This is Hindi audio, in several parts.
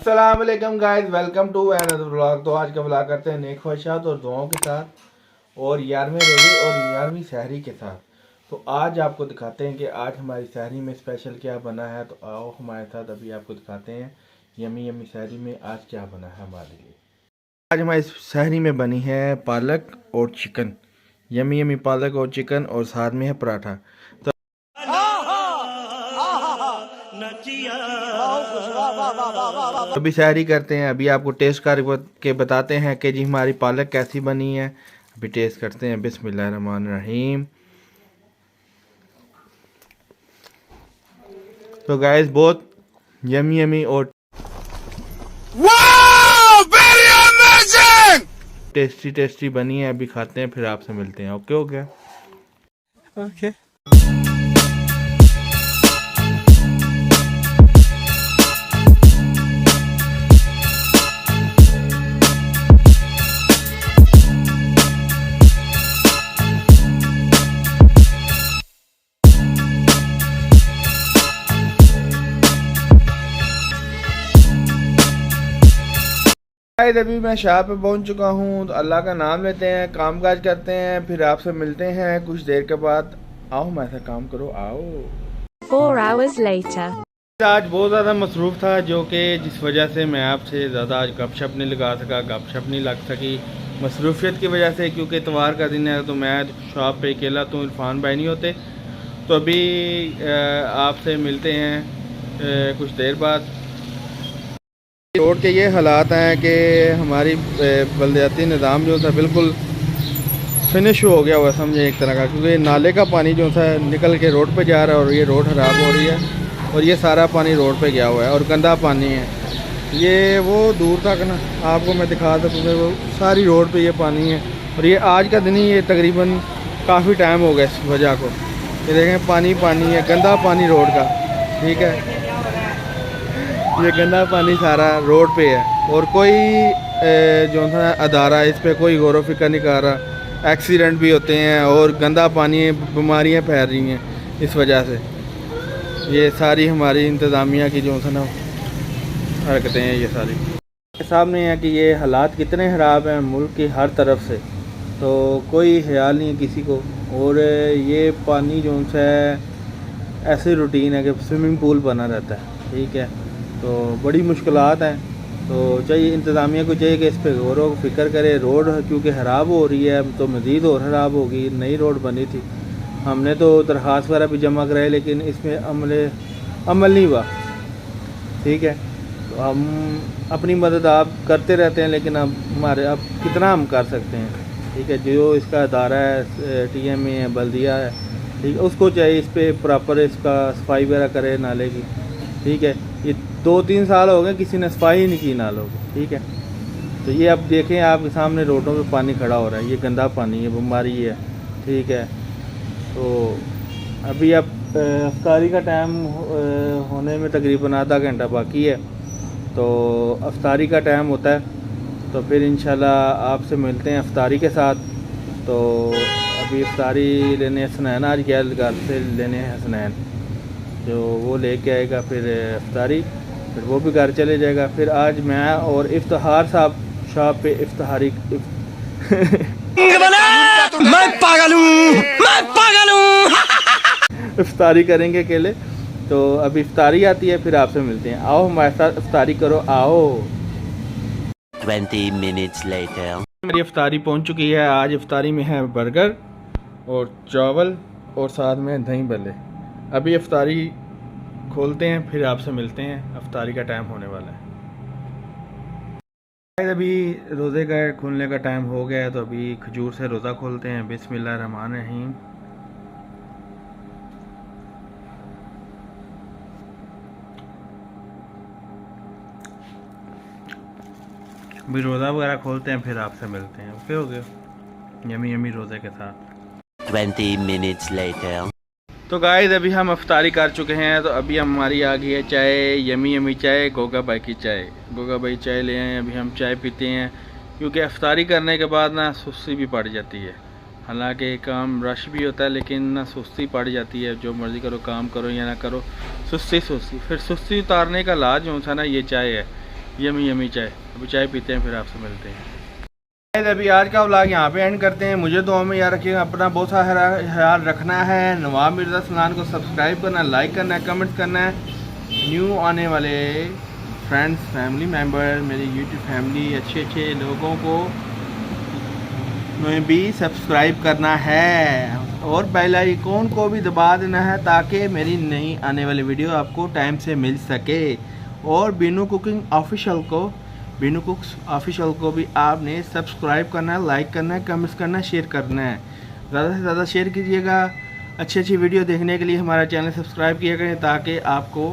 अस्सलाम वालेकुम guys, welcome to another vlog. तो आज का व्लॉग करते हैं नेक ख्वाहिशात और दुआओं के साथ और 11वें रोजे और 11वीं सहरी के साथ। तो आज आपको दिखाते हैं कि आज हमारी सहरी में स्पेशल क्या बना है। तो आओ हमारे साथ, अभी आपको दिखाते हैं यमी यमी सहरी में आज क्या बना है हमारे लिए। आज हमारी सहरी में बनी है पालक और चिकन, यमी यमी पालक और चिकन, और साथ में है पराठा। तो अभी सहरी करते हैं, अभी आपको टेस्ट करके बताते हैं कि जी हमारी पालक कैसी बनी है। अभी टेस्ट करते हैं। बिस्मिल्लाहिर्रहमानिर्रहीम। तो गाइस बहुत यमी यमी और वेरी अमेजिंग टेस्टी टेस्टी बनी है। अभी खाते हैं, फिर आपसे मिलते हैं। ओके हो गया? ओके। अभी मैं शाह पे पहुंच चुका हूं। तो अल्लाह का नाम लेते हैं, काम काज करते हैं, फिर आपसे मिलते हैं कुछ देर के बाद। आओ हमारे साथ काम करो, आओ। 4 hours later. आज बहुत ज़्यादा मसरूफ़ था, जो कि जिस वजह से मैं आपसे ज़्यादा आज गपशप नहीं लगा सका, गपशप नहीं लग सकी मसरूफियत की वजह से, क्योंकि इतवार का दिन है। तो मैं शॉप पे अकेला, तो इरफान भाई नहीं होते। तो अभी आपसे मिलते हैं कुछ देर बाद। रोड के ये हालात हैं कि हमारी बल्दियाती निज़ाम जो था बिल्कुल फिनिश हो गया हुआ समझे एक तरह का, क्योंकि नाले का पानी जो था निकल के रोड पे जा रहा है और ये रोड ख़राब हो रही है और ये सारा पानी रोड पे गया हुआ है और गंदा पानी है। ये वो दूर तक ना आपको मैं दिखा सकूँगा, वो सारी रोड पे ये पानी है। और ये आज का दिन ही ये तकरीबन काफ़ी टाइम हो गया इस वजह को। ये देखें पानी पानी है, गंदा पानी रोड का, ठीक है। ये गंदा पानी सारा रोड पे है और कोई जो था अदारा इस पे कोई गौर व फिक्र नहीं कर रहा। एक्सीडेंट भी होते हैं और गंदा पानी, बीमारियां फैल रही हैं इस वजह से। ये सारी हमारी इंतज़ामिया की जो है ना हरकतें हैं ये सारी। सामने है कि ये हालात कितने ख़राब हैं मुल्क की हर तरफ से, तो कोई ख्याल नहीं है किसी को। और ये पानी जो है ऐसी रूटीन है कि स्विमिंग पूल बना रहता है, ठीक है। तो बड़ी मुश्किलात हैं। तो चाहिए इंतज़ामिया को चाहिए कि इस पर गौर व फिक्र करे। रोड क्योंकि ख़राब हो रही है तो मज़ीद और ख़राब होगी। नई रोड बनी थी, हमने तो दरख्वास्त वगैरह भी जमा कराए, लेकिन इसमें अमल नहीं हुआ, ठीक है। तो हम अपनी मदद आप करते रहते हैं, लेकिन अब कितना हम कर सकते हैं, ठीक है। जो इसका अदारा है, TMA है, बल्दिया है, ठीक है, उसको चाहिए इस पर प्रॉपर इसका सफाई वगैरह करे नाले की, ठीक है। ये 2-3 साल हो गए किसी ने सफाई नहीं की नालों की, ठीक है। तो ये अब देखें आपके सामने रोडों पे पानी खड़ा हो रहा है, ये गंदा पानी है, बीमारी है, ठीक है। तो अभी अब अफ्तारी का टाइम होने में तकरीबन आधा घंटा बाकी है। तो अफ्तारी का टाइम होता है, तो फिर इंशाल्लाह आपसे मिलते हैं अफ्तारी के साथ। तो अभी अफ्तारी लेने हसनैन आज गया, घर से लेने हसनैन, जो वो लेके आएगा फिर अफ्तारी, फिर वो भी घर चले जाएगा। फिर आज मैं और इफ्तिखार साहब शॉप पे मैं पागल हूँ इफ्तारी करेंगे अकेले। तो अब इफ्तारी आती है, फिर आपसे मिलते हैं। आओ हमारे साथ इफ्तारी करो, आओ। 20 minutes later. मेरी इफ्तारी पहुंच चुकी है। आज इफ्तारी में है बर्गर और चावल और साथ में दही भल्ले। अभी इफ्तारी खोलते हैं, फिर आपसे मिलते हैं। इफ्तारी का टाइम होने वाला है। अभी रोज़े का खुलने का टाइम हो गया है, तो अभी खजूर से रोज़ा खोलते हैं। बिस्मिल्लाहिर्रहमानिर्रहीम। अभी रोज़ा वगैरह खोलते हैं, फिर आपसे मिलते हैं। ओके हो गया? यमी यमी रोज़े के साथ। 20 minutes later. तो गाइस अभी हम इफ्तारी कर चुके हैं। तो अभी हमारी आ गई है चाय, यमी यमी चाय, गोगा भाई की चाय। गोगा भाई चाय ले आए, अभी हम चाय पीते हैं, क्योंकि इफ्तारी करने के बाद ना सुस्ती भी पड़ जाती है। हालांकि काम रश भी होता है, लेकिन ना सुस्ती पड़ जाती है। जो मर्ज़ी करो, काम करो या ना करो, सुस्ती। फिर सुस्ती उतारने का इलाज जो था ना ये चाय है। यमी यमी चाय। अभी चाय पीते हैं फिर आपसे मिलते हैं। अभी आज का व्लॉग यहाँ पे एंड करते हैं। मुझे दुआ में याद रखिएगा, अपना बहुत सारा ख्याल रखना है। नवाब मिर्ज़ा सनान को सब्सक्राइब करना, लाइक करना है, कमेंट करना है। न्यू आने वाले फ्रेंड्स, फैमिली मेम्बर, मेरी यूट्यूब फैमिली, अच्छे अच्छे लोगों को में भी सब्सक्राइब करना है और बेल आइकॉन को भी दबा देना है ताकि मेरी नई आने वाली वीडियो आपको टाइम से मिल सके। और बीनू कुकिंग ऑफिशियल को, बीनू कुक्स ऑफिशियल को भी आपने सब्सक्राइब करना है, लाइक करना है, कमेंट्स करना है, शेयर करना है। ज़्यादा से ज़्यादा शेयर कीजिएगा। अच्छी अच्छी वीडियो देखने के लिए हमारा चैनल सब्सक्राइब किया करें ताकि आपको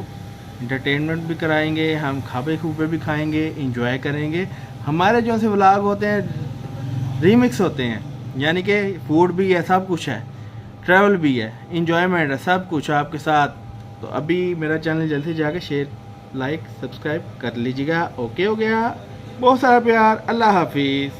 इंटरटेनमेंट भी कराएंगे, हम खाबे खूबे भी खाएंगे, इंजॉय करेंगे। हमारे जो से व्लॉग होते हैं रीमिक्स होते हैं, यानी कि फूड भी है, सब कुछ है, ट्रैवल भी है, इंजॉयमेंट है, सब कुछ आपके साथ। तो अभी मेरा चैनल जल्द से जाके शेयर, लाइक, सब्सक्राइब कर लीजिएगा। ओके हो गया, बहुत सारा प्यार, अल्लाह हाफिज़।